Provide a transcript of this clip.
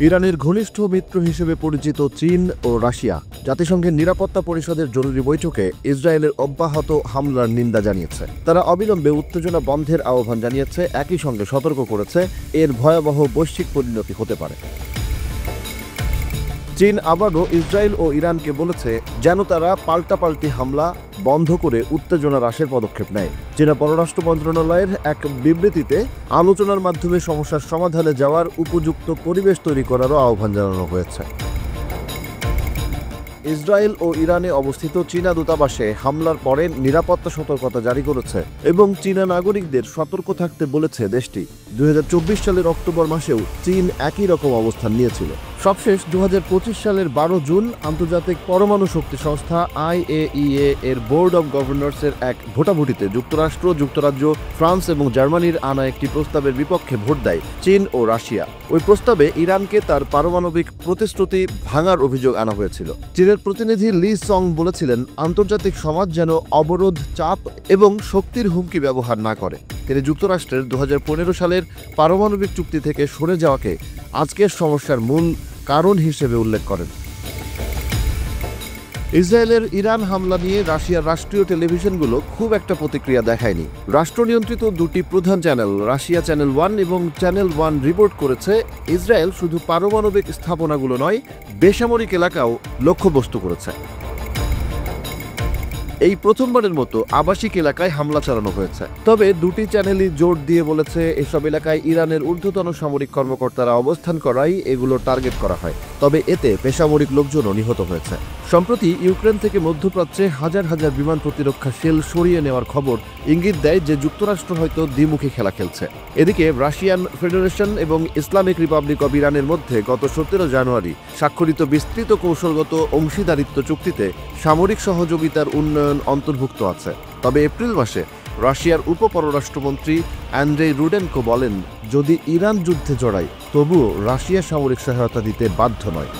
ইরানের ঘনিষ্ঠ মিত্র হিসেবে পরিচিত চীন ও রাশিয়া জাতিসংঘের নিরাপত্তা পরিষদের জরুরি বৈঠকে ইসরায়েলের অব্যাহত হামলার নিন্দা জানিয়েছে। তারা অবিলম্বে উত্তেজনা বন্ধের আহ্বান জানিয়েছে, একই সঙ্গে সতর্ক করেছে এর ভয়াবহ বৈশ্বিক পরিণতি হতে পারে। চীন আবারও ইসরায়েল ও ইরানকে বলেছে যেন তারা পাল্টাপাল্টি হামলা বন্ধ করে উত্তেজনা হ্রাসের পদক্ষেপ নেয়। চীনা পররাষ্ট্র মন্ত্রণালয়ের এক বিবৃতিতে আলোচনার মাধ্যমে সমস্যার সমাধানে যাওয়ার উপযুক্ত পরিবেশ তৈরি করারও আহ্বান জানানো হয়েছে। ইসরায়েল ও ইরানে অবস্থিত চীনা দূতাবাসে হামলার পরে নিরাপত্তা সতর্কতা জারি করেছে এবং চীনা নাগরিকদের সতর্ক থাকতে বলেছে দেশটি। 2024 সালের অক্টোবর মাসেও চীন একই রকম অবস্থান নিয়েছিল। সবশেষ 2025 সালের 12 জুন আন্তর্জাতিক পরমাণু শক্তি সংস্থা IAEA এর বোর্ড অব গভর্নর্সের এক ভোটাভুটিতে যুক্তরাষ্ট্র, যুক্তরাজ্য, ফ্রান্স এবং জার্মানির আনা একটি প্রস্তাবের বিপক্ষে ভোট দেয় চীন ও রাশিয়া। ওই প্রস্তাবে ইরানকে তার পারমাণবিক প্রতিশ্রুতি ভাঙার অভিযোগ আনা হয়েছিল। চীনের প্রতিনিধি লি সং বলেছিলেন, আন্তর্জাতিক সমাজ যেন অবরোধ, চাপ এবং শক্তির হুমকি ব্যবহার না করে। তিনি যুক্তরাষ্ট্রের 2015 সালের পারমাণবিক চুক্তি থেকে সরে যাওয়াকে আজকের সমস্যার মূল কারণ হিসেবে উল্লেখ করেন। ইসরায়েলের ইরান হামলা নিয়ে রাশিয়ার রাষ্ট্রীয় টেলিভিশনগুলো খুব একটা প্রতিক্রিয়া দেখায়নি। রাষ্ট্রনিয়ন্ত্রিত দুটি প্রধান চ্যানেল, রাশিয়া চ্যানেল 1 এবং চ্যানেল 1, রিপোর্ট করেছে ইসরায়েল শুধু পারমাণবিক স্থাপনাগুলো নয়, বেসামরিক এলাকাও লক্ষ্যবস্তু করেছে। এই প্রথমবারের মতো আবাসিক এলাকায় হামলা চালানো হয়েছে। তবে দুটি চ্যানেলই জোর দিয়ে বলেছে এসব এলাকায় ইরানের ঊর্ধ্বতন সামরিক কর্মকর্তারা অবস্থান করায় এগুলো টার্গেট করা হয়। তবে এতে বেসামরিক লোকজনও নিহত হয়েছে। সম্প্রতি ইউক্রেন থেকে মধ্যপ্রাচ্যে হাজার হাজার বিমান প্রতিরক্ষা শেল সরিয়ে নেওয়ার খবর ইঙ্গিত দেয় যে যুক্তরাষ্ট্র হয়তো দ্বিমুখী খেলা খেলছে। এদিকে রাশিয়ান ফেডারেশন এবং ইসলামিক রিপাবলিক অব ইরানের মধ্যে গত 17 জানুয়ারি স্বাক্ষরিত বিস্তৃত কৌশলগত অংশীদারিত্ব চুক্তিতে সামরিক সহযোগিতার উন্নয়ন অন্তর্ভুক্ত আছে। তবে এপ্রিল মাসে রাশিয়ার উপপররাষ্ট্রমন্ত্রী অ্যান্ড্রেই রুডেনকো বলেন, যদি ইরান যুদ্ধে জড়ায় তবুও রাশিয়া সামরিক সহায়তা দিতে বাধ্য নয়।